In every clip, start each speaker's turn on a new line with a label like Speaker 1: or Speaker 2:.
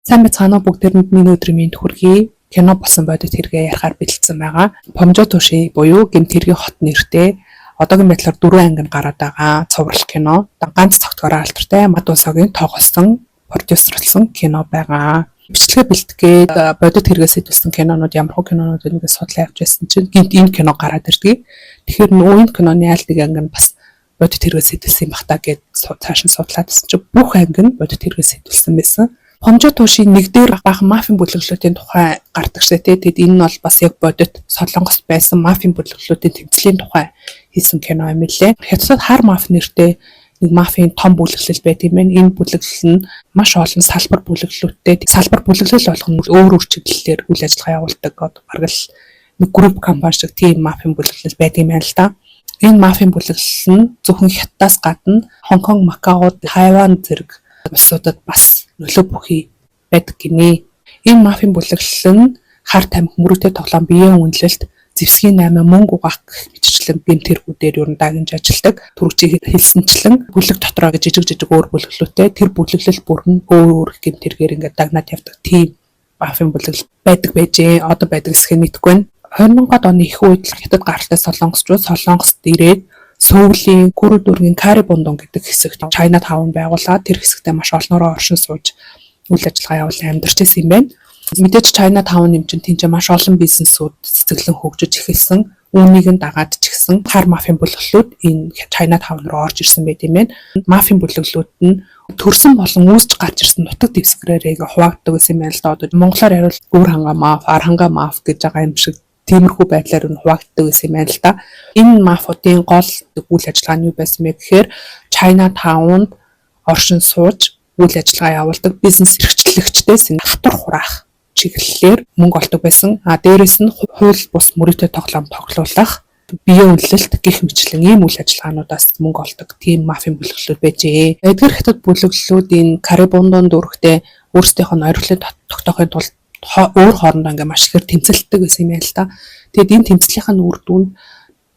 Speaker 1: Сайн байцгаана уу бүгдээрэнд миний өдрийн мэнд хүргэе. Кино болсон бодит хэрэгээ ярихаар бэлдсэн байгаа. Помжо Туши буюу гэмт хэргийн хот нэртэй одоогийн байдлаар 4 ангид гараад байгаа цуврал кино. Ганц цогтгоор алдартай Мад Унсагийн тоглосон, продюсерлсон кино байгаа. Бичлэгээ бэлтгээд бодит хэрэгээс сэтгүүлсэн кинонууд ямар хөө кинонууд нэгээс судлаа явж байсан чинь гинт энэ кино гараад ирдэг. Тэгэхээр нөгөө энэ киноны аль нэг анги нь бас бодит хэрэгээс сэтгүүлсэн юм бах та гэж цааш нь судлаадсэн чинь бүх анги нь бодит хэрэгээс сэтгүүлсэн байсан. Помжо Туши нэг дээр баахан мафийн бүлэглэлтийн тухай гардаг шээ те. Тэгэд энэ нь бол бас яг бодит Солонгост байсан мафийн бүлэглэлтийн тэмцлийн тухай хийсэн кино юм лээ. Хятадд хар маф нэртэй нэг мафийн том бүлэглэл байт юм байна. Энэ бүлэглэл нь маш олон салбар бүлэглэлүүдтэй салбар бүлэглэл болгоно өөр чиглэлээр үйл ажиллагаа явуулдаг. Бараг л нэг групп компани шиг тийм мафийн бүлэглэл байдаг юм байна л да. Энэ мафийн бүлэглэл нь зөвхөн Хятадаас гадна Хонконг, Макао, Тайван зэрэг улсуудад бас нөлөө бүхий байдаг гинэ. Энэ мафийн бүлэглэл нь хар тамхи, мөрөөдөө тоглоом, биеийн үнэлэлт, зэвсгийн 8 мөнгө угаах гихчлэн гэмт хэрэгүүдээр ер нь дагнж ажилдаг. Түрүүчийг хэлсэнчлэн бүлэг дотроо жижиг өөр бүлэглэлтэй тэр бүлэглэл бүр нь өөр гэмт хэрэгээр ингээд дагнаад явдаг. Тийм мафийн бүлэглэл байдаг байжээ. Одоо байдаг эсэх нь мэдэхгүй байна. 2000-ад оны их үед Хятад гаралтай солонгосчууд Солонгост ирээд Сөүлийн Гүрүү дүүргийн Кари Бундон гэдэг хэсэгт Чайна таун байгуулаад тэр хэсэгтээ маш олноороо оршин сууж үйл ажиллагаа явуулан амьдарч ирсэн юм байна. Мэдээж Чайна таун юм чинь тийч маш олон бизнесүүд цэцэглэн хөгжиж эхэлсэн. Үүнийг нь дагаад ч гэсэн хар мафийн бүлэглэлүүд энэ Чайна таун руу орж ирсэн байт юм байна. Мафийн бүлэглэлүүд нь төрсөн болон үүсч гарч ирсэн нутаг дэвсгэрээр хуваагддаг гэсэн юм байна л да. Одоо монголоор хариул гүр ханга маф, ар ханга маф гэж байгаа юм шиг тиймэрхүү байдлаар нь хуваагддаг гэсэн юм байна л да. Энэ мафуудын гол үйл ажиллагаа нь юу байсан бэ гэхээр Чайна таунд оршин сууж үйл ажиллагаа явуулдаг бизнес эрхчлэгчдээс хатвар хураах чиглэлээр мөнгө олдог байсан. Дээрээс нь хууль бус мөрөөдөө тоглоом тоглуулах, биеийн үнэлэлт гэх мэтлэн ийм үйл ажиллагаануудаас мөнгө олдог тийм мафийн бүлэглэлүүд байжээ. Эдгээр Хятад бүлэглэлүүд энэ Кари Бундон дүүрэгтээ өөрсдийнх нь ойролцоог тогтоохын тулд өөр хоорондоо ингээ маш ихээр тэмцэлдэг байсан юм байна л да. Тэгэд энэ тэмцлийнхэн үр дүнд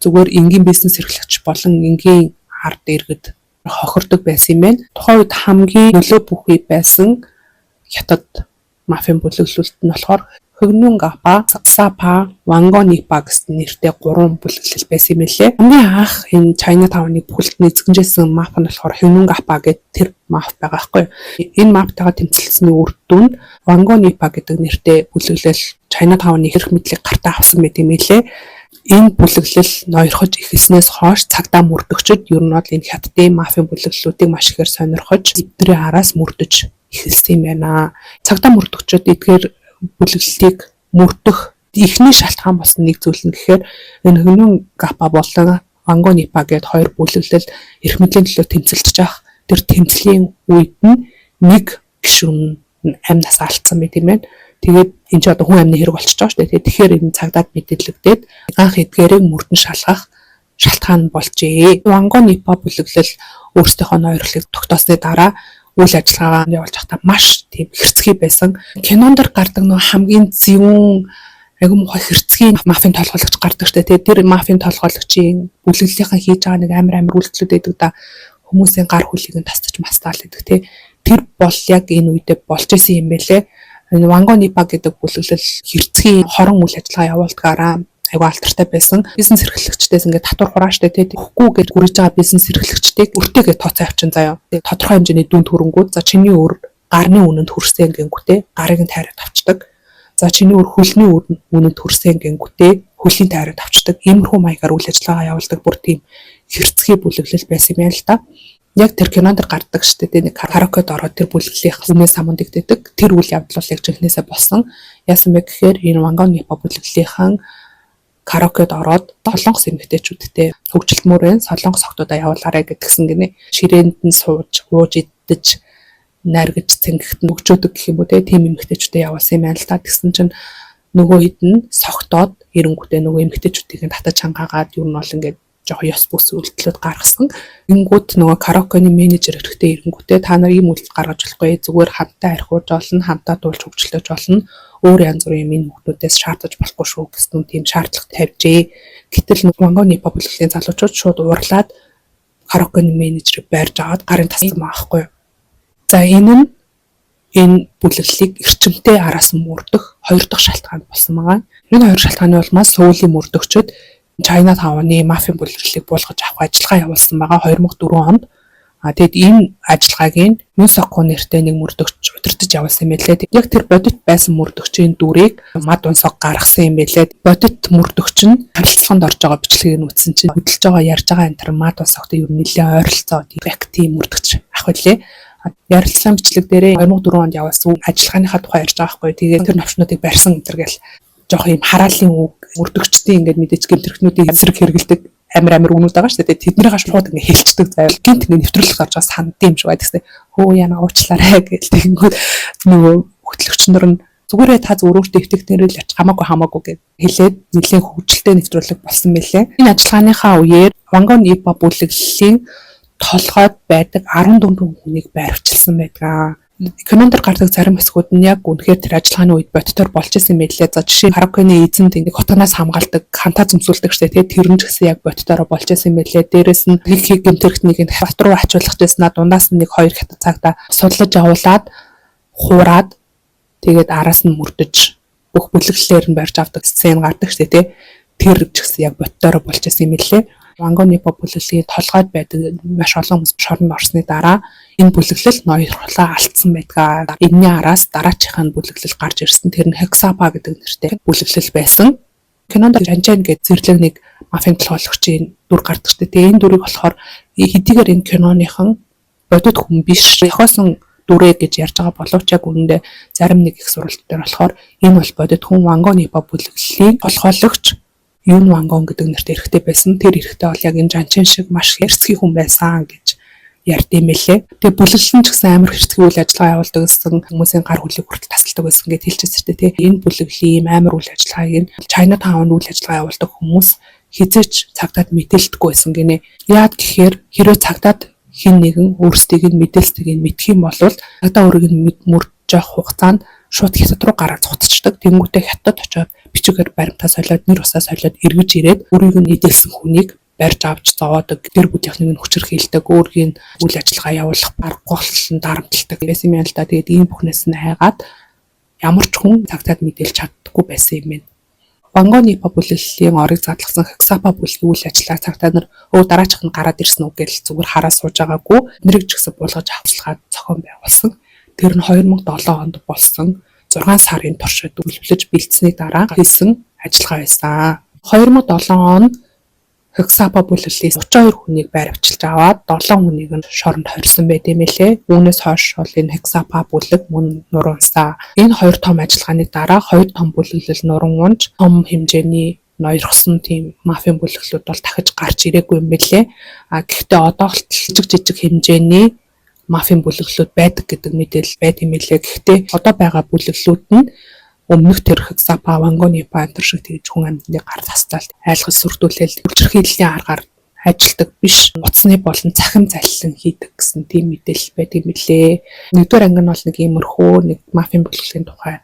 Speaker 1: зүгээр энгийн бизнес эрхлэгч болон энгийн ард иргэд хохирдог байсан юм байна. Тухайн үед хамгийн нөлөө бүхий байсан Хятад мафийн бүлэглэлт нь болохоор Хөгнүн Гапа, Сапа, Ванго Нипа гэсэн нэртэй 3 бүлэглэл байсан юм лээ. Хамгийн анх энэ Чайна тауны бүхэлд нэзгэнжсэн маф нь болохоор Хөгнүн Гапа гэдэг тэр маф байгаа байхгүй. Энэ мафтайгаа тэмцэлсэний үр дүнд Ванго Нипа гэдэг нэртэй бүлэглэл Чайна тауны хэрэг мэдлийг гартаа авсан байт юм лээ. Энэ бүлэглэл ноёрхож эхэлснээс хойш цагдаа мөрдөгчд ер нь бол энэ Хятадын мафийн бүлэглэлүүдийг маш ихээр сонирхож эдгэрийн араас мөрдөж эхэлсэн юм байна. Цагдаа мөрдөгчд эдгээр бүлэглэлийг мөрдөх эхний шалтгаан болсон нэг зүйл нь гэхээр энэ Хөгнүн Гапа болон Ванго Нипа гэдэг хоёр бүлэглэл эрх мэдлийн төлөө тэмцэлж байгаа. Тэр тэмцлийн үед нь нэг гишүүн амнаас алдсан байт юм байна. Тэгээд энэ ч одоо хүн амны хэрэг болчихж байгаа шүү дээ. Тэгэхээр энэ цагдаад мэдээлэгдээд анх эдгээрийг мөрдөн шалгах шалтгаан болжээ. Ванго Нипа бүлэглэл өөрсдийнхөө ноёрлыг тогтоосны дараа үйл ажиллагаа явуулж байхдаа маш тийм хэрцгий байсан. Кинонд дэр гардаг нөх хамгийн зөвүүн агим муухай хэрцгий мафийн толгойгч гардаг штэ. Тэгээд тэр мафийн толгойгчийн бүлэглэлийнхэн хийж байгаа нэг амар үйлдэлүүд байдаг да. Хүмүүсийн гар хүлийг нь тасдаж мастаал гэдэг тий. Тэр бол яг энэ үедээ болж исэн юм байлээ. Ванго Нипа гэдэг бүлэглэл хэрцгий хорон үйл ажиллагаа явуулдгаараа айгу алдартай байсан. Бизнес эрхлэгчдээс ингээд татвар хурааштай тэгэхгүй гэж гүрэж байгаа бизнес эрхлэгчдийг өртөөгээ тооцоо авчин заяа. Тодорхой хэмжээний дүн төрөнгүүд за чиний өр гарны үнэнд хүрсэн гингүүтээ гарыг нь тайраад авчдаг. За чиний өр хөлний үнэнд хүрсэн гингүүтээ хөлийн тайраад авчдаг. Иймэрхүү маягаар үйл ажиллагаа явуулдаг бүр тийм хэрцгий бүлэглэл байсан юм л да. Яг тэр кинонд гардаг штэ нэг караокед ороод тэр бүлэглэлийн өмнөөс самунд игдэдэг. Тэр үйл явдал бол яг жинхнээсээ болсон. Яасан бэ гэхээр энэ Ванго Нипа бүлэглэлийнхэн караокед ороод солонгос эмэгтэйчүүдтэй хөгжилтмөр байна. Солонгос хотуудаа явуулаарай гэдгсэн гинэ. Ширээнд нь сууж, ууж идэж, найргаж цэнгэгт нөгжөөдөг гэх юм уу те. Тим эмэгтэйчүүдтэй явуулсан юм байна л та. Тэгсэн чинь нөгөө хэд нь согтоод эренгүүтээ нөгөө эмэгтэйчүүдийг татаж хангаагаад юу нь бол ингээд жоохон ёс бүс үйлдэлүүд гаргасан. Ингүүд нөгөө караокены менежер хэрэгтэй эренгүүтээ та нар ийм үйлдэл гаргаж болохгүй. Зүгээр хамтаа архиуж болно, хамтаа дуулж хөгжлөж болно. Өөр янз бүрийн энэ хүмүүсээс шаардаж болохгүй шүү гэсэн тийм шаардлага тавьжээ. Гэтэл Ванго Нипа бүлэглэлийн залуучууд шууд уурлаад караокены менежерийг байрж аваад гарын тассан байгаа байхгүй юу. За энэ нь энэ бүлэглэлийг эрчимтэй араас нь мөрдөх хоёр дахь шалтгаан болсон байгаа. Энэ хоёр шалтгааны улмаас Сөүлийн мөрдөгчид China Town-ы мафийн бүлэглэлийг буулгаж авах ажиллагаа явуулсан байгаа 2004 онд. Тэгэд энэ ажиллагааг нь Юнсоко нэртэй нэг мөрдөгч удирдах явуулсан юм байлээ. Яг тэр бодит байсан мөрдөгчийн дүрийг Мад Унсог гаргасан юм байлээ. Бодит мөрдөгч нь харилцаанд орж байгаа бичлэгийг нь үзсэн чинь хөдөлж байгаа ярьж байгаа энэ төр Мад Унсогтой юу нэлээд ойролцоо тийм мөрдөгч ах байлээ. Ярилцсан бичлэг дээрээ 2004 онд явуулсан ажиллагааныхаа тухай ярьж байгаа байхгүй. Тэгээд тэр навчнуудыг барьсан энэ гэл жоох юм хараалын үг мөрдөгчдийн ингээд мэдээж гэмтэрхтнүүдийн эсрэг хэрэгэлдэг амар үнүүд байгаа шүү дээ. Тэднийгээ шууд ингээд хэлцдэг заяа. Гинт ингээд нэвтрүүлэх гарч байгаа сандсан юм шиг байдаг гэсэн. Хөө яна уучлаарай гэж тэгэнгүүт нөгөө хөтлөгчнөр нь зүгээрээ та зөвөрөөрт дэвтэгтэрэл яч хамаагүй гэж хэлээд нэлээд хөгжилтэй нэвтрүүлэг болсон байлээ. Энэ ажиллагааныхаа үеэр Вангон Ипа бүлэглэлийн толгойд байдаг 14 хүнийг байрвчилсан байдаг. Кинонд гардаг зарим хэсгүүд нь яг үнэхээр тэр ажиллагааны үед бодитоор болж исэн байлээ. За жишээ нь Хараконы эзэнд нэг хотоноос хамгаалдаг, хантаа зөмсүүлдэг штэ. Тэгээд тэр нь ч гэсэн яг бодитоор болж исэн байлээ. Дээрээс нь нэг гэмтэрхтнийг хат руу ачуулах гэжсэн дундаас нь нэг хоёр хятад цагта судлаж явуулаад хуураад тэгээд араас нь мөрдөж бүх бүлэглэлээр нь барьж авдаг сцен гардаг штэ тий. Тэр ч гэсэн яг бодитоор болж исэн юм байлээ. Вангон Ипа бүлэглэлийн толгойд байдаг маш олон хүмүүс шоронд орсны дараа энэ бүлэглэл ноёрхлоо алдсан байдаг. Энэний араас дараачихын бүлэглэл гарч ирсэн. Тэр нь Хексапа гэдэг нэртэй бүлэглэл байсан. Кинонд Жанжан гэдэг зэрлэг нэг мафийн толгойлогчийн дүр гардаг шүү дээ. Энэ дүрийг болохоор хэдийгээр энэ киноныхон бодит хүн биш зохиосон дүрээ гэж ярьж байгаа боловч яг үүндээ зарим нэг их сурвалт дээр болохоор энэ бол бодит хүн Вангон Ипа бүлэглэлийн толгойлогч Юн Вангон гэдэг нэртэй эрэгтэй байсан. Тэр эрэгтэй бол яг энэ Жанчин шиг маш хэрцгий хүн байсан гэж ярьд юм байлээ. Тэгээ бүлэглэн ч гэсэн амар хэрцгий үйл ажиллагаа явуулдаг гэсэн хүмүүсийн гар хүлийг хүртэл тасалдаг байсан гэж хэлчихсэн шүү дээ. Энэ бүлэглэлийн амар үйл ажиллагааг нь China Town үйл ажиллагаа явуулдаг хүмүүс хизээч цагтаад мэдээлдэггүй байсан гинэ. Яад гэхээр хэрвээ цагтаад хин нэгэн өөрсдийг нь мэдээлсдэг нь мэдх юм бол цагтаа өөрийг нь мөрж явах хугацаанд шууд хятад руу гараад цуцчихдаг. Тэнгүүтээ хятад очоод бичгээр баримтаа солиод нэр усаа солиод эргэж ирээд өөрийг нь мэдээлсэн хүнийг барьж авч зовоодог. Тэр бүтээгдэхүүнийг нь хүчирхийлдэг, өөрийн үйл ажиллагаа явуулах аргачлан дарамтлагдаг байсан юм л да. Тэгээд ийм бүхнээс нь хайгаад ямар ч хүн цагтаад мэдээлж чаддаггүй байсан юм байна. Вангон Ипа бүлэглэлийн орыг задлгсан Хексапа бүлгийн үйл ажиллагаа цагтаа нар дараачих нь гараад ирсэн үг гэж зүгээр хараа сууж байгаагүй. Нэрийг ч гэсэн буулгаж авчлахад зохион байгуулсан. Тэр нь 2007 онд болсон 6 сарын туршид үйлчлэж бэлдсэний дараа хийсэн ажиллагаа байсан. 2007 он Хексапа бүлэглэлээс 32 хүнийг байрвчилж аваад 7 хүнийг нь шоронд хорьсон байт юм лээ. Үүнээс хойш бол энэ Хексапа бүлэг мөн нуруу унсаа. Энэ хоёр том ажиллагааны дараа хоёр том бүлэглэл нуруу унж том хэмжээний ноёрхсон тийм мафийн бүлэглэлүүд бол дахиж гарч ирээгүй юм билээ. Гэхдээ одоо л жижиг хэмжээний мафийн бүлэглэлүүд байдаг гэдэг мэдээлэл байт юм билээ. Гэхдээ одоо байгаа бүлэглэлүүд нь өмнөх тэр Хексапа, Вангон Ипа энэ шиг тэгж хүн амьтны гар тасцаалт айлгаж сүрдүүлэл хүчирхийллийн аргаар ажилдаг биш. Утасны болон цахим заллин хийдэг гэсэн тийм мэдээлэл байт юм билээ. Нэгдүгээр анги нь бол нэг иймэрхүү нэг мафийн бүлэглэлийн тухай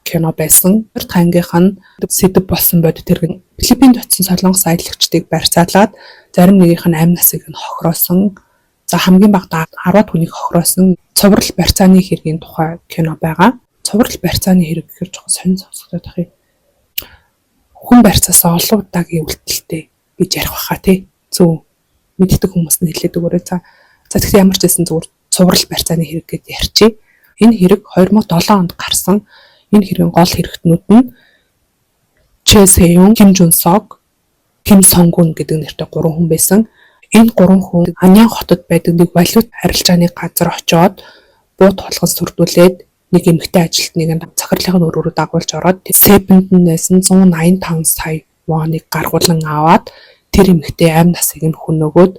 Speaker 1: кино байсан. Тэр тангийнх нь сэдэв болсон бодит тэрэг Филиппинд очсон солонгос аялагчдыг барьцаалаад зарим нэгийнх нь амь насыг нь хохироосон. За хамгийн багадаа 10 хүнийг хохироосон цуврал барьцааны хэргийн тухай кино байгаа. Цуврал барьцааны хэрэг гэхээр жоохон сонин сонсогдоод байх юм. Хүн барьцаасаа олон удаагийн үйлдэлтэй гэж ярих баха тий. Зөв мэддэг хүмүүс нь хэлээд өгөөрэй. За тэгэхээр ямар ч байсан зүгээр цуврал барьцааны хэрэг гэж ярьчих. Энэ хэрэг 2007 онд гарсан. Энэ хэргийн гол хэрэгтнүүд нь Чэ Сэюн, Ким Жун Сок, Ким Сонгун гэдэг нэртэй 3 хүн байсан. Энэ 3 хүн Аньян хотод байдаг нэг валют арилжааны газар очоод бууд толгон сүрдүүлээд нэг эмэгтэй ажилтныг захирлын өрөөрөө дагуулж ороод Сэбэнднээс нь 185 сая воныг гаргуулan аваад тэр эмэгтэй амь насыг нь хөнөөгөөд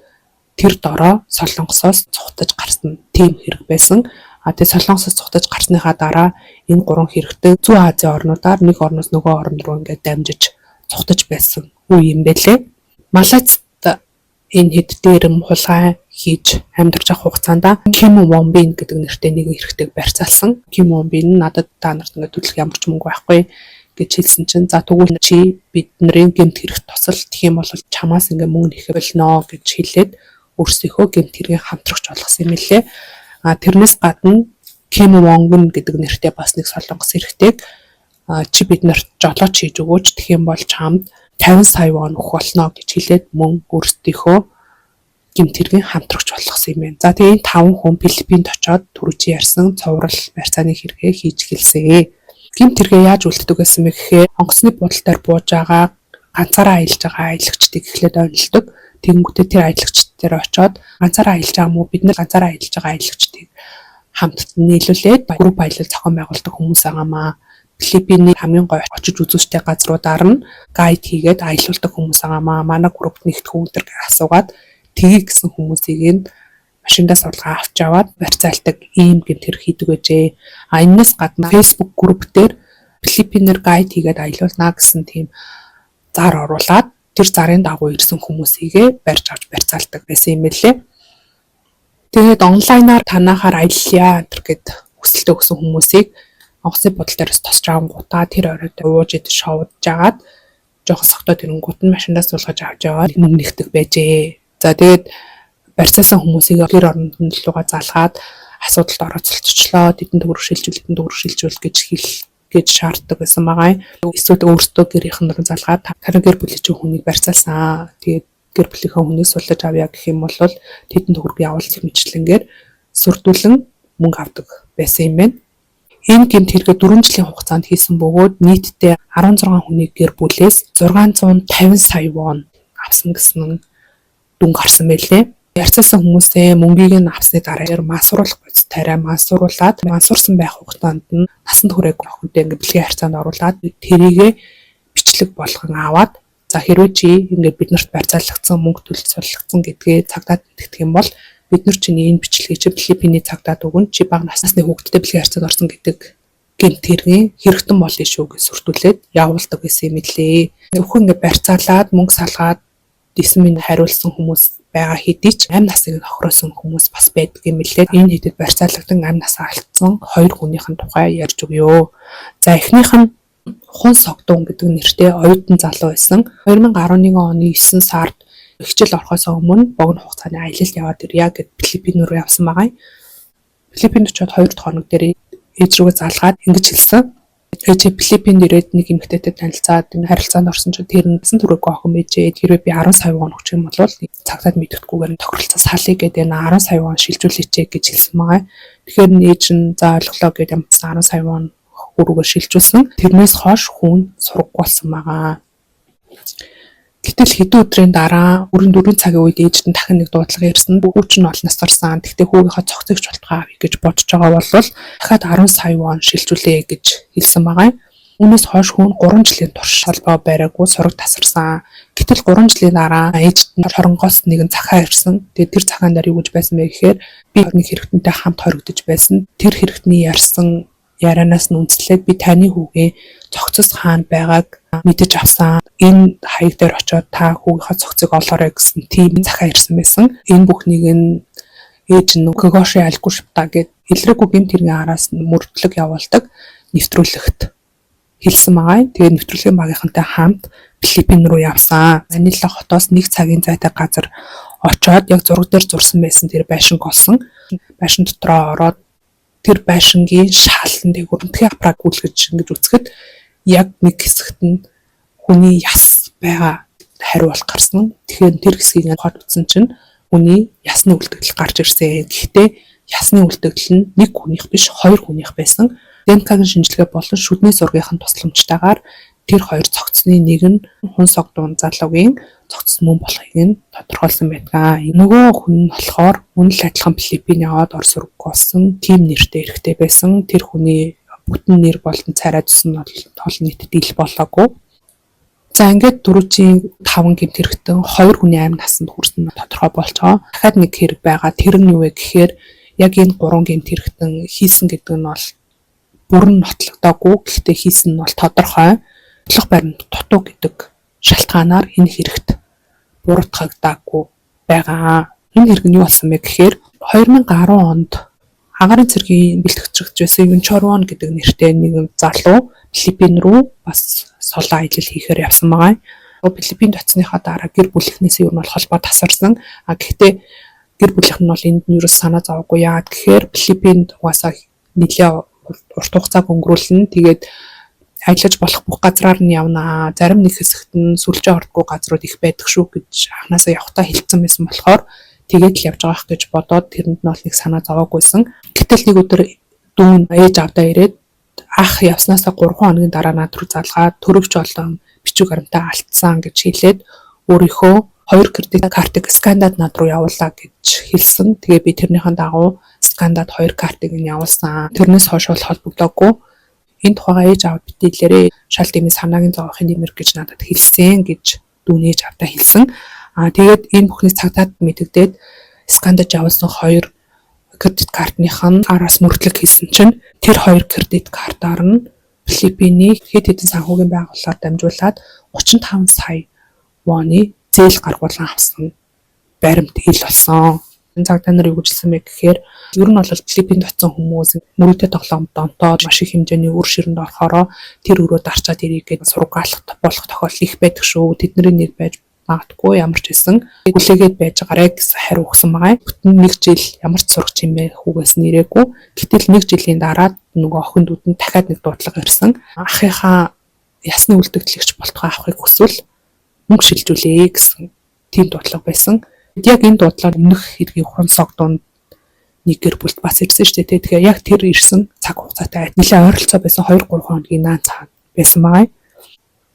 Speaker 1: тэр дороо Солонгосоос цухтаж гарсан тийм хэрэг байсан. Тэгээ Солонгосоос цухтаж гарсныхаа дараа энэ 3 хэрэгтэй Зүүн Азийн орнуудаар нэг орноос нөгөө орнд руу ингээд дамжиж цухтаж байсан үе юм байлээ. Малайзд энэ хэд дээрм хулгай хийж амьдарч авах хугацаанд Ким Вон Бин гэдэг нэртэй нэг эрэгтэйг барьцаалсан. Ким Вон Бин надад та нарт ингээд төлөх ямар ч мөнгө байхгүй гэж хэлсэн чинь за тэгвэл чи бидний гэмт хэрэг тусал гэх юм бол чамаас ингээд мөнгө нэхэ болно гэж хэлээд өөрсдийнхөө гэмт хэргийг хамтрагч болгосон юм лээ. Тэрнээс гадна Kim Wong гэдэг нэртэй бас нэг солонгос эрэгтэйг чи биднэрт жолооч хийж өгөөч, тэгэх юм бол чамд 50 сая вон өгөх болно гэж хэлээд мөн өөрсдийнхөө гэмт хэргийн хамтрагч болгосон юм байна. За тэгээ энэ 5 хүн Филиппинд очоод түрүүчийн ярьсан цуврал барьцааны хэрэгээ хийж эхэлсэн. Гэмт хэрэгээ яаж үлддэг гэсэн бэ гэхээр онгоцны буудал дээр бууж байгаа ганцаараа аялж байгаа аялагчдыг эхлээд онилдог. Тэнгүүтээ тэр аялагчд дээр очоод ганцаараа аялж байгаа мó бид нар ганцаараа аялж байгаа аялагчдыг хамт нийлүүлээд групп аялал зохион байгуулдаг хүмүүс байгаамаа. Филиппиний хамгийн гоё очиж үзүүштэй газруудаар нь гайд хийгээд аялуулдаг хүмүүс байгаамаа. Манай группт нэгтгэх өндөр асуугаад тгий гэсэн хүмүүсийг нь машиндаа суулгаа авч аваад барьцаалдаг ийм гэмт хэрэг хийдэг байжээ. Энэс гадна Facebook групп дээр Филиппинээр гайд хийгээд аялуулнаа гэсэн тийм зар оруулаад тэр зарын дагуу ирсэн хүмүүсийгээ барьж авч барьцаалдаг байсан юм байлээ. Тэгээд онлайнаар танахаар аяллаа гэд хүсэлтэй өгсөн хүмүүсийг онгоцны бодол дээрээс тосч авангуудаа тэр оройд ууж идэж шоудж агаад жоохон согтоод ирэнгүүт нь машиндаа суулгаж авч яваад мөнгө нэгтгэх байжээ. За тэгээд барьцаасан хүмүүсийг гэр оронд нь лугаа залгаад асуудалд орооцолцчлоо, тэдэнд төгрөг шилжүүл гэж шаарддаг байсан байгаа. Эсвэл өөрсдөө гэрийнхэн нар залгаад тарин гэр бүлийн хүнийг барьцаалсан. Тэгээд гэр бүлийнхээ хүнийг суулгаж авъя гэх юм бол тэдэнд төгрөг явуулах мэтлэнгээр сүрдүүлэн мөнгө авдаг байсан юм байна. Энэ гэмт хэрэгээ 4 жилийн хугацаанд хийсэн бөгөөд нийтдээ 16 хүний гэр бүлээс 650 сая вон авсан гэсэн дүн гарсан байлээ. Ярьцсан хүмүүсээ мөнгийг нь авсны дараа мансууруулах бодис тариа мансууруулад мансуурсан байх хугацаанд нь насан туршиг охинтой ингээ бэлгийн харьцаанд оруулаад тэрийгэ бичлэг болгон аваад за хэрвээ чи ингээ биднэрт барьцаалагдсан мөнгө төлж суулгацсан гэдгээ цагдаад мэддэг юм бол бид нар чинь энэ бичлэгийг чи Филиппиний цагдаад өгөн чи бага насны хүүхэдтэй бэлгийн харьцаанд орсон гэдэг гэмт хэргийн хэрэгтэн болно шүү гэж сүрдүүлээд явуулдаг гэсэн юм лээ. Өхөн ингээ барьцаалаад мөнгө салгаад дисмин хариулсан хүмүүс байгаа хэдий ч амь насыг охироосон хүмүүс бас байдаг юм лээ. Энэ хэдэд барьцаалагдан амь насаа алдсан 2 хүнийхэн тухай ярьж өгье. За эхнийх нь Хун Согдун гэдэг нэртэй оюутан залуу байсан. 2011 оны 9 сард хичээл орохоос өмнө богино хугацааны аялалд яваад ирья гэд Филиппин руу явсан байгаа. Филиппинд очиод 2 дахь хоног дээр ээж рүүгээ залгаад ингэж хэлсэн. Ээж Филиппинд ирээд нэг эмэгтэйтэй танилцаад энэ харилцаанд орсон чинь тэр нэлсэн түрээгүй охин байжээ. Хэрвээ би 10 сая вон өгчих юм бол цагтаад мэддэхгүйгээр тохиролцоо салъя гэдэг энэ 10 сая вон шилжүүлээч гэж хэлсэн байгаа. Тэгэхээр ээж нь за ойлголоо гэдэг юмсан 10 сая вон өрөөгөө шилжүүлсэн. Тэрнээс хойш хүн сургаггүй болсон байгаа. Гэтэл хэдэн өдрийн дараа өрн 4 цагийн үед ээжд нь дахин нэг дуудлага ирсэн. Хүү чинь ол насарсан. Тэгтээ хүүгийнхээ цогцогч болтгоо авъя гэж бодож байгаа бол дахиад 10 сая вон шилжүүлээ гэж хэлсэн байгаа. Үүнээс хойш хүн 3 жилийн турш холбоо бариагүй сураг тасарсан. Гэтэл 3 жилийн дараа ээжд нь хоронгоос нэгэн захаа ирсэн. Тэгээд тэр цагаан дээр юу гэж байсан бэ гэхээр би нэг хэрэгтэнтэй хамт хоригдож байсан. Тэр хэрэгтний ярьсан ярианаас нь үндэслээд би таны хүүгээ цогцос хаана байгааг мэдэж авсан. Энэ хаяг дээр очиод та хүүгийнхээ цогцыг олоорой гэсэн тийм захаа ирсэн байсан. Энэ бүхнийг нь ээж нь Когоши Алькушта гэд илрээгүй гэмт хэргийн араас нь мөрдлөг явуулдаг нэвтрүүлэгт хэлсэн байгаа. Тэгээд нэвтрүүлгийн багийнхантай хамт Филиппин руу явсан. Манила хотоос 1 цагийн зайтай газар очиод яг зураг дээр зурсан байсан тэр байшинг олсон. Байшин дотроо ороод тэр байшингийн шаалн дээр өрнөтгий аппарат гүйлгэж ингэж үзэхэд яг нэг хэсэгт нь хүний яс байгаа хариу бол гарсан. Тэгэхээр тэр хэсгийг хот утсан чинь хүний ясны үлдэгдэл гарч ирсэн. Гэхдээ ясны үлдэгдэл нь нэг хүнийх биш 2 хүнийх байсан. ДНК-гийн шинжилгээ болон шүдний зургийн тусламжтайгаар тэр 2 цогцсны нэг нь Хун Согдун залуугийн цогцс мөн болохыг нь тодорхойлсон байдаг. Нөгөө хүн нь болохоор үнэл адилхан Филиппин яваад ор сургаггүй болсон тим нэртэй эрэгтэй байсан. Тэр хүний бүтэн нэр болон царай цус нь бол нийтэд ил болоогүй. За ингээд дөрвийн 5 гэмт хэрэгтэн 2 хүний амь насанд хүрсэн тодорхой болцоо. Дахиад нэг хэрэг байгаа. Тэр нь юу вэ гэхээр яг энэ 3 гэмт хэрэгтэн хийсэн гэдэг нь бол бүрэн нотлогдоогүй. Гэхдээ хийсэн нь бол тодорхой. Бодлого баримт дутуу гэдэг шалтгаанаар энэ хэрэгт буруутгагдаагүй байгаа. Энэ хэрэг нь юу болсон бэ гэхээр 2010 онд агаарын цэргийн бэлтгэгч байсан Юнчорвон гэдэг нэртэй нэгэн залуу Филиппин руу бас солон аялал хийхээр явсан байгаа. Филиппинд очсныхаа дараа гэр бүлийнхнээс юу нь бол холбоо тасарсан. Гэхдээ гэр бүлийнх нь бол энд нь юу санаа зовоогүй яагаад гэхээр Филиппинд угаасаа нэлээ урт хугацааг өнгөрүүлнэ. Тэгээд ажиллаж болох бүх газраар нь явнаа. Зарим нэг хэсэгт нь сүлжээ ордгоо газрууд их байдаг шүү гэж анханасаа явахтаа хэлсэн байсан болохоор тэгээд л явж байгаах гэж бодоод тэрэнд нь бол нэг санаа зовоогүйсэн. Гэтэл нэг өдөр дүүн ээж авдаа ирээд ах явснаасаа 3 хоногийн дараа над руу залгаад төрөвч болон бичиг баримтаа алдсан гэж хэлээд өөрийнхөө 2 кредит картыг скандад над руу явуулаа гэж хэлсэн. Тэгээ би тэрнийхэн дагуу скандад 2 картыг нь явуулсан. Тэрнээс хойш бол холбогдоогүй. Энэ тухайга ээж аав битээлээрээ шал дэмий санааг нь зовоохын нэмэр гэж надад хэлсэн гэж дүүн ээж авдаа хэлсэн. Тэгээд энэ бүхнээс цагдаад мэдэгдээд скандад явуулсан 2 кредит картных нь араас мөрдлөг хийсэн чинь тэр 2 кредит картаар нь Филиппиний хэд хэдэн санхүүгийн байгууллагаар дамжуулаад 35 сая воны зээл гаргуулсан авсан баримт ил болсон. Энэ цагдаа нар юу гэжсэн бэ гэхээр ер нь бол Филиппинд очсон хүмүүс мөрөдөө тоглоомд онтоод маш их хэмжээний үр ширэнд орохороо тэр өрөө дарчаад ирэх гэж сургаалах болох тохиолдол их байдаг шүү. Тэдний нэр байж магадгүй ямар ч байсан хүлээгээд байж байгаарэ гэсэн хариу өгсөн байгаа. Бүтэн 1 жил ямар ч сурагч юм бэ хүүгээс нэрээгүй. Гэтэл 1 жилийн дараа нөгөө охин дүүд нь дахиад нэг дуудлага ирсэн. Ахыхаа ясны үлдэгдлэгч болтгоо авахыг хүсвэл мөнгө шилжүүлээ гэсэн тийм дуудлага байсан. Яг энэ дуудлага өмнөх хэргийн хонсог донд нэг гэр бүлд бас ирсэн шүү дээ. Тэгэхээр яг тэр ирсэн цаг хугацаатай нэлээд ойролцоо байсан 2-3 хоногийн наан цаг байсан байгаа.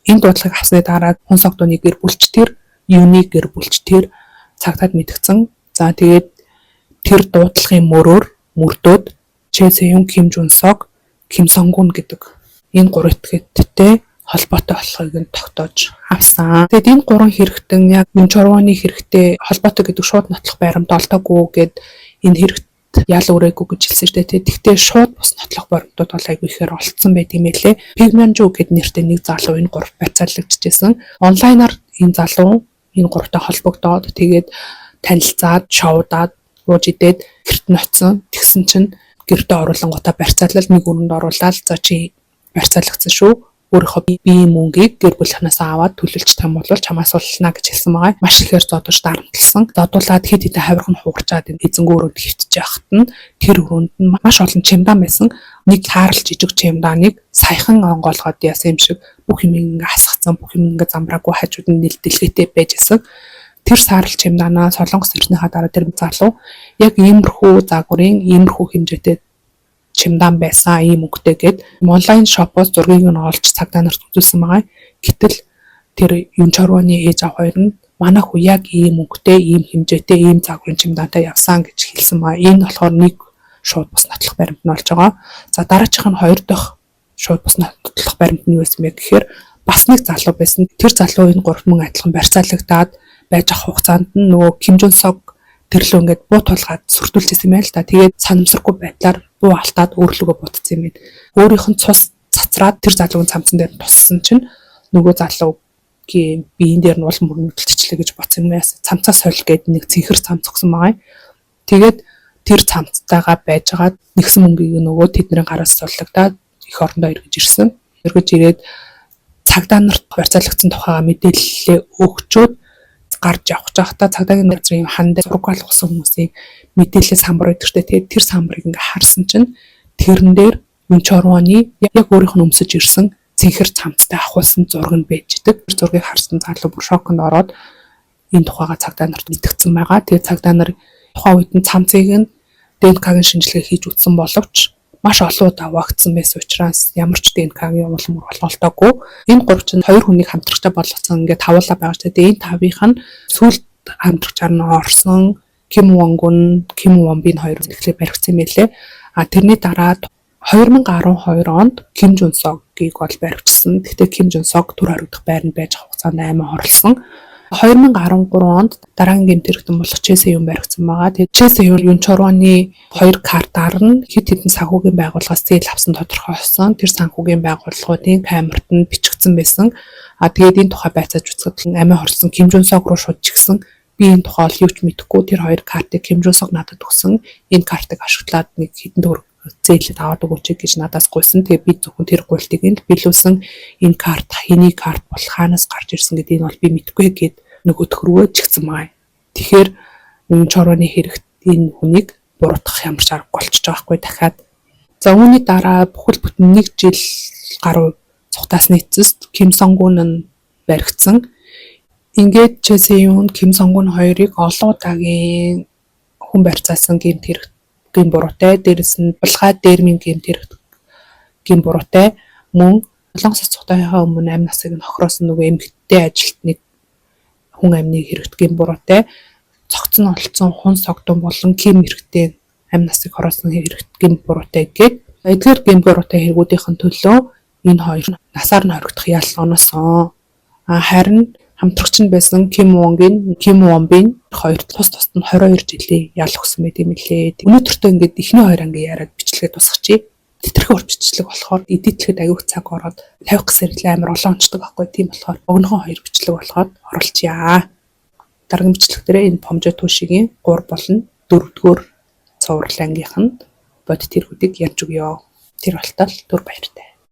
Speaker 1: Энэ дуудлагыг авсны дараа хонсог дооны гэр бүлч тэр юуны гэр бүлч тэр цагтад мэдгдсэн. За тэгээд тэр дуудлагын мөрдөөд Чэ Сэюн, Ким Жун Сок, Ким Сон Гун гэдэг энэ 3 этгээдтэй холбоотой болохыг нь тогтоож авсан. Тэгэд энэ 3 хэрэгтэн яг Юнчорвоны хэрэгтэй холбоотой гэдэг шууд нотлох баримт олдоогүй гэд энэ хэрэгт ял өрөөгүй гэж хэлсэн шүү дээ. Тэгтээ шууд бус нотлох баримтууд бол айгүй ихээр олцсон байт юм байлээ. Пигманжу гэд нэртэй нэг залуу энэ 3 байцаалагдчихсэн. Онлайнаар энэ залуу энэ 3-тай холбогдоод тэгээд танилцаад, шоудаад, ууж идээд гэрт нь очсон. Тэгсэн чинь гэртээ оруулангуудаа барьцаалал нэг өрөнд оруулаад за чи барьцаалгацсан шүү. Өөрийнхөө биеийн мөнгийг гэр бүлийнхнээс аваад төлөлж там бол чамаас суулна гэж хэлсэн байгаа. Маш ихээр зодож дарамтлсан. Зодуулаад хэд хэдэн хавирга нь хугарчаад эзэнгүү өрөөнд хөвтөж яхад нь тэр өрөөнд нь маш олон чемодан байсан. Нэг таарал жижиг чемоданыг саяхан онгоолгоод яасан юм шиг бүх юм ингээ хасгацсан, бүх юм ингээ замбраагүй хажууд нь дэлгэтэй байж исэн. Тэр саарл чемоданаа солонгос ирснийхаа дараа тэр залуу яг иймэрхүү загварын иймэрхүү хэмжээтэй чемодан байсан ийм мөнгөтэй гээд онлайн шопоос зургийг нь олж цагдаа нарт үзүүлсэн байгаа. Гэтэл тэр Юнчорвоны ээж аав хоёр нь манайх яг ийм мөнгөтэй, ийм хэмжээтэй, ийм загварын чемодантай явсан гэж хэлсэн байгаа. Энэ болохоор нэг шууд бус нотлох баримт нь болж байгаа. За дараачих нь 2 дахь шууд бус нотлох баримт нь юу байсан бэ гэхээр бас нэг залуу байсан. Тэр залуу энэ 3 мөн адилхан барьцаалагдаад байж ах хугацаанд нь нөгөө Ким Жун Сок тэрлөө ингээд буу тулгаад сүртүүлчихсэн юм байл л да. Тэгээд санамсаргүй байдлаар буу алдаад өөрлөгөө бутцсан юм. Өөрийнх нь цус цацраад тэр залуугийн цамцан дээр туссан чинь нөгөө залуугийн биеийн дээр нь уул мөрөндөлтчлээ гэж бодсон юм яас. Цамцаас соль гээд нэг цэнхэр цамц өгсөн байгаа. Тэгээд тэр цамцтайгаа байжгаад нэгсэн мөнгийг нөгөө тэдний гараас суллагдаад их орондоо эргэж ирсэн. Эргэж ирээд цагдаа нарт барьцаалагдсан тухайга мэдээлэлээ өгчөөд гарч явах жахта цагдаагийн газрын ханд сургаал усан хүмүүсийн мэдээлэл самбар өгдөртэй. Тэгээд тэр самбарыг ингээ харсан чинь тэрэн дээр Юнчорвоны яг өөрийнх нь өмсөж ирсэн цэнхэр цамцтай ахуулсан зураг нь байждаг. Тэр зургийг харсан залуу бүр шоконд ороод энэ тухайга цагдаа нарт мэдгдсэн байгаа. Тэгээд цагдаа нар тухайн үед нь цамцыг нь ДНК-гийн шинжилгээ хийж үзсэн боловч маш олон удаа вакцсан байсан учраас ямар ч ДНК-гийн явуулмар бололтоогүй. Энэ 3 чинь 2 хүнийг хамтрагчаа болгоцсон ингээд тавуулаа байгаа ч тэгээд энэ тавынх нь сүүлд хамтрагчаар нь орсон Ким Вон Гун, Ким Вон Бин хоёр ихлэ баригдсан байлээ. Тэрний дараа 2012 онд Ким Жун Сокийг бол баригдсан. Гэхдээ Ким Жун Сок төр хоригдох байранд байж хугацаанд 8 орлсон. 2013 онд дараагийн гэмтэрэгтэн болох Чэ Сэюн баригдсан байгаа. Тэгээд Чэ Сэюн Юнчорвоны 2 картаар нь хэд хэдэн санхүүгийн байгууллагаас зээл авсан тодорхой болсон. Тэр санхүүгийн байгууллагуудын камерт нь бичигдсэн байсан. Тэгээд энэ тухай байцааж үзэхэд амиа хорлсон Ким Жун Сок руу шууд чигсэн. Би энэ тухай юу ч мэдэхгүй тэр 2 картыг Ким Жун Сок надад өгсөн. Энэ картыг ашиглаад нэг хэдэн төгрөг зээлэд аваад өгөөч гэж надаас гуйсан. Тэгээ би зөвхөн тэр гуйлтыг нь биелүүлсэн. Энэ карт хэний карт бол хаанаас гарч ирсэн гэдгийг бол би мэдэхгүй гэд нөгөөх рүү чигсэн маа. Тэгэхээр Юнчорвоны хэрэгт энэ хүнийг буруутгах ямар ч аргагүй болчихж байгаа хгүй дахиад За үүний дараа бүхэл бүтэн 1 жил гаруй цугтаасны эцэст Ким Сонг-ун нь баригдсан. Ингээд Чэ Сэ-юн Ким Сонг-ун хоёрыг олон удаагийн хүн барьцаалсан гэмт хэрэгтийн буруутай, дээрэс нь булгаад дээрмийн гэмт хэрэгтийн буруутай мөн 7 сар цугтаахаа өмнө амь насыг нь хохироосон нөгөө эмэгтэй ажилтныг хүн амныг хэрэгтгэхийн буруутай, цогцон олцсон хүн согдун болон Ким эрэгтэй амь насыг хороосон хэрэгтгэхийн буруутай гээд эдгээр гэмт буруутай хэрэгүүдийн төлөө энэ хоёр насаар нь хоригдох ялгааносон. Харин хамтрагч нь байсан Ким Вон-бин хоёр тус тусад нь 22 жилийн ял өгсөн байт юм лээ. Өнөөдөртөө ингээд эхний хоёр анги яриад бичлэгээ тусгачих. Тэтэрхий урт бичлэг болохоор эдитлэхэд аягүй цаг ороод тавих гэсэн хэрэг амар олон онцлог байхгүй. Тийм болохоор өгнөхөн хоёр бичлэг болохоор оруулчихъя. Дараагийн бичлэг дээр энэ Помжо Тушигийн 3 болон 4-р цуврал ангийнх нь бодит хэрэгүүдийг ярьж өгье. Тэр болтол түр баяртай.